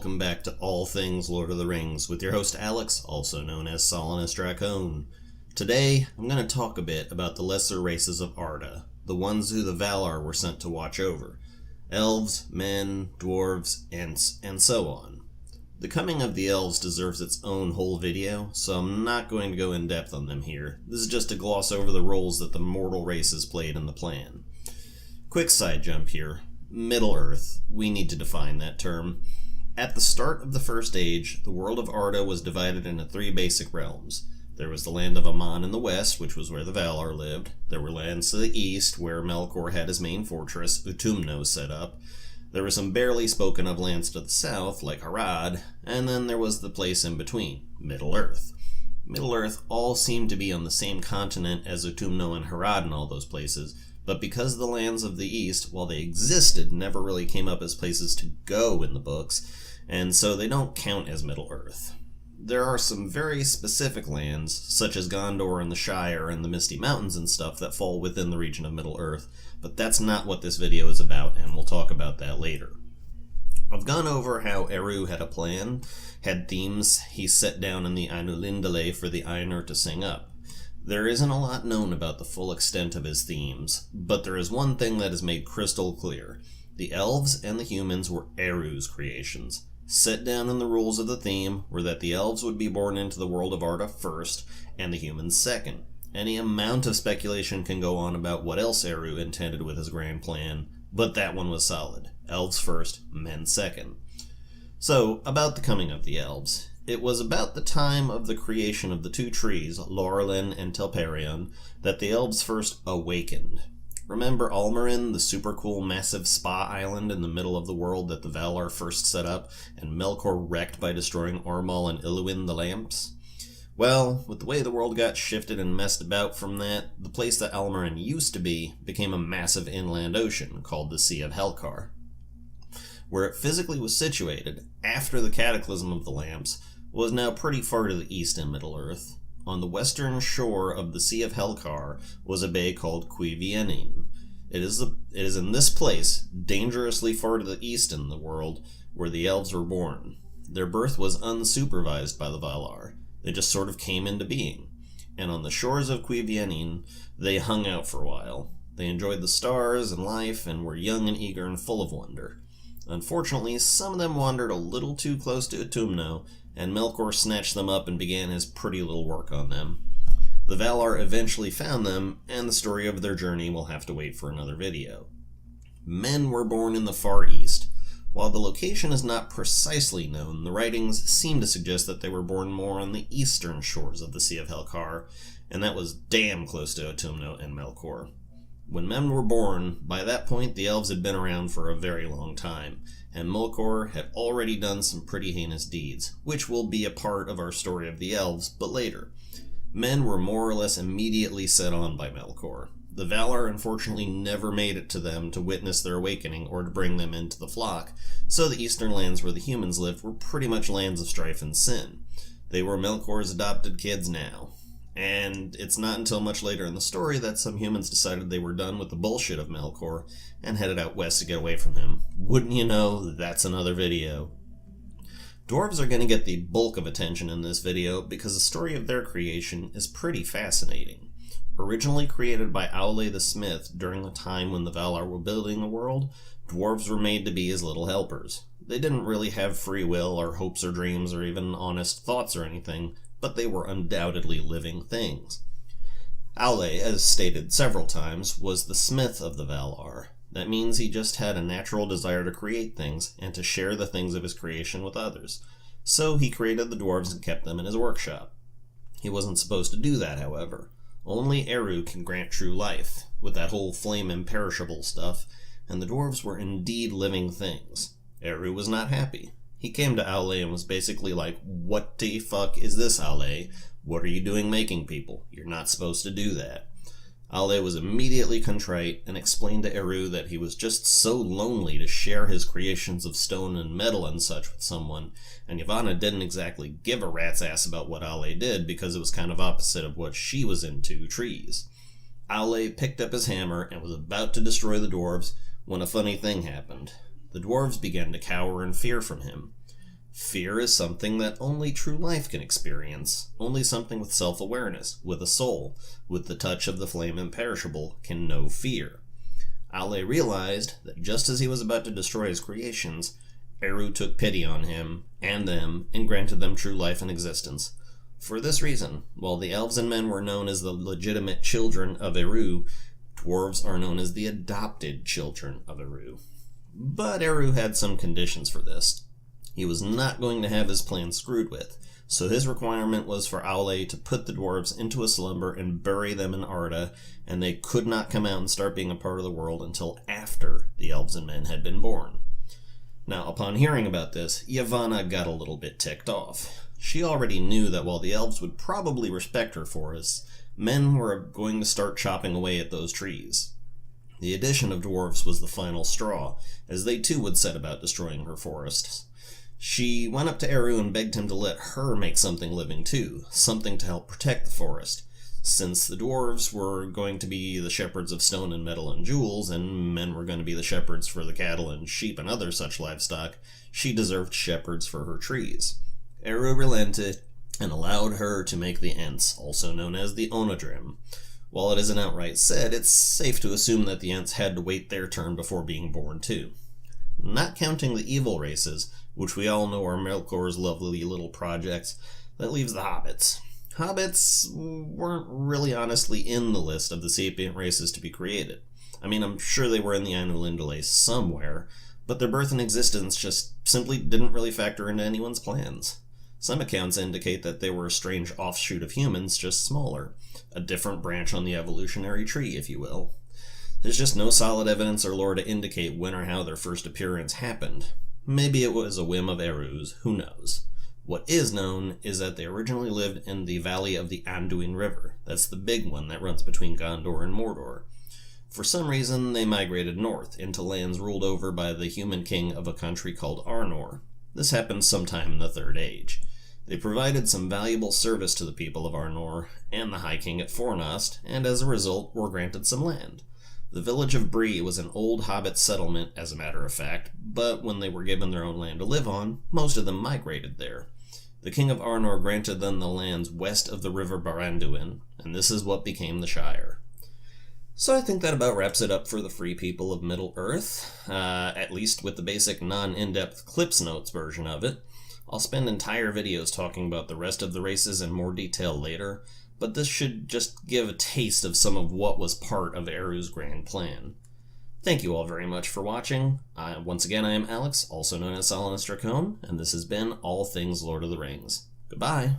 welcome back to All Things Lord of the Rings with your host Alex, also known as Solanus Dracone. Today, I'm going to talk a bit about the lesser races of Arda, the ones who the Valar were sent to watch over. Elves, men, dwarves, ents, and so on. The coming of the elves deserves its own whole video, so I'm not going to go in depth on them here. This is just to gloss over the roles that the mortal races played in the plan. Quick side jump here. Middle-earth. We need to define that term. At the start of the First Age, the world of Arda was divided into three basic realms. There was the land of Aman in the west, which was where the Valar lived. There were lands to the east, where Melkor had his main fortress, Utumno, set up. There were some barely spoken of lands to the south, like Harad, and then there was the place in between, Middle-earth. Middle-earth all seemed to be on the same continent as Utumno and Harad and all those places, but because the lands of the east, while they existed, never really came up as places to go in the books, and so they don't count as Middle-earth. There are some very specific lands, such as Gondor and the Shire and the Misty Mountains and stuff, that fall within the region of Middle-earth, but that's not what this video is about, and we'll talk about that later. I've gone over how Eru had a plan, had themes he set down in the Ainulindale for the Ainur to sing up. There isn't a lot known about the full extent of his themes, but there is one thing that is made crystal clear. The elves and the humans were Eru's creations. Set down in the rules of the theme were that the elves would be born into the world of Arda first, and the humans second. Any amount of speculation can go on about what else Eru intended with his grand plan, but that one was solid. Elves first, men second. So, about the coming of the elves. It was about the time of the creation of the two trees, Laurelin and Telperion, that the elves first awakened. Remember Almarin, the super cool massive spa island in the middle of the world that the Valar first set up, and Melkor wrecked by destroying Ormal and Iluin the lamps? Well, with the way the world got shifted and messed about from that, the place that Almarin used to be became a massive inland ocean called the Sea of Helcar. Where it physically was situated, after the cataclysm of the lamps, was now pretty far to the east in Middle-earth. On the western shore of the Sea of Helcar was a bay called Cuiviénen. It is in this place, dangerously far to the east in the world, where the elves were born. Their birth was unsupervised by the Valar. They just sort of came into being. And on the shores of Cuiviénen, they hung out for a while. They enjoyed the stars and life, and were young and eager and full of wonder. Unfortunately, some of them wandered a little too close to Utumno, and Melkor snatched them up and began his pretty little work on them. The Valar eventually found them, and the story of their journey will have to wait for another video. Men were born in the Far East. While the location is not precisely known, the writings seem to suggest that they were born more on the eastern shores of the Sea of Helcar, and that was damn close to Utumno and Melkor. When men were born, by that point the elves had been around for a very long time, and Melkor had already done some pretty heinous deeds, which will be a part of our story of the elves, but later. Men were more or less immediately set on by Melkor. The Valar unfortunately never made it to them to witness their awakening or to bring them into the flock, so the eastern lands where the humans lived were pretty much lands of strife and sin. They were Melkor's adopted kids now. And it's not until much later in the story that some humans decided they were done with the bullshit of Melkor and headed out west to get away from him. Wouldn't you know, that's another video. Dwarves are going to get the bulk of attention in this video because the story of their creation is pretty fascinating. Originally created by Aule the Smith during the time when the Valar were building the world, dwarves were made to be his little helpers. They didn't really have free will or hopes or dreams or even honest thoughts or anything, but they were undoubtedly living things. Aule, as stated several times, was the smith of the Valar. That means he just had a natural desire to create things and to share the things of his creation with others. So he created the dwarves and kept them in his workshop. He wasn't supposed to do that, however. Only Eru can grant true life, with that whole flame imperishable stuff, and the dwarves were indeed living things. Eru was not happy. He came to Aule and was basically like, "What the fuck is this, Aule? What are you doing making people? You're not supposed to do that." Aule was immediately contrite and explained to Eru that he was just so lonely to share his creations of stone and metal and such with someone, and Yavanna didn't exactly give a rat's ass about what Aule did because it was kind of opposite of what she was into, trees. Aule picked up his hammer and was about to destroy the dwarves when a funny thing happened. The dwarves began to cower in fear from him. Fear is something that only true life can experience. Only something with self-awareness, with a soul, with the touch of the flame imperishable, can know fear. Ale realized that just as he was about to destroy his creations, Eru took pity on him and them and granted them true life and existence. For this reason, while the elves and men were known as the legitimate children of Eru, dwarves are known as the adopted children of Eru. But Eru had some conditions for this. He was not going to have his plan screwed with, so his requirement was for Aule to put the dwarves into a slumber and bury them in Arda, and they could not come out and start being a part of the world until after the elves and men had been born. Now, upon hearing about this, Yavanna got a little bit ticked off. She already knew that while the elves would probably respect her forests, men were going to start chopping away at those trees. The addition of dwarves was the final straw, as they too would set about destroying her forests. She went up to Eru and begged him to let her make something living too, something to help protect the forest. Since the dwarves were going to be the shepherds of stone and metal and jewels, and men were going to be the shepherds for the cattle and sheep and other such livestock, she deserved shepherds for her trees. Eru relented and allowed her to make the ents, also known as the onodrim. While it isn't outright said, it's safe to assume that the ents had to wait their turn before being born too. Not counting the evil races, which we all know are Melkor's lovely little projects, that leaves the hobbits. Hobbits weren't really honestly in the list of the sapient races to be created. I mean, I'm sure they were in the Ainulindale somewhere, but their birth and existence just simply didn't really factor into anyone's plans. Some accounts indicate that they were a strange offshoot of humans, just smaller. A different branch on the evolutionary tree, if you will. There's just no solid evidence or lore to indicate when or how their first appearance happened. Maybe it was a whim of Eru's, who knows. What is known is that they originally lived in the valley of the Anduin River. That's the big one that runs between Gondor and Mordor. For some reason, they migrated north, into lands ruled over by the human king of a country called Arnor. This happened sometime in the Third Age. They provided some valuable service to the people of Arnor and the High King at Fornost, and as a result were granted some land. The village of Bree was an old hobbit settlement, as a matter of fact, but when they were given their own land to live on, most of them migrated there. The king of Arnor granted them the lands west of the river Baranduin, and this is what became the Shire. So I think that about wraps it up for the free people of Middle-earth, at least with the basic non-in-depth Clips Notes version of it. I'll spend entire videos talking about the rest of the races in more detail later, but this should just give a taste of some of what was part of Eru's grand plan. Thank you all very much for watching. Once again, I am Alex, also known as Solanus Dracone, and this has been All Things Lord of the Rings. Goodbye!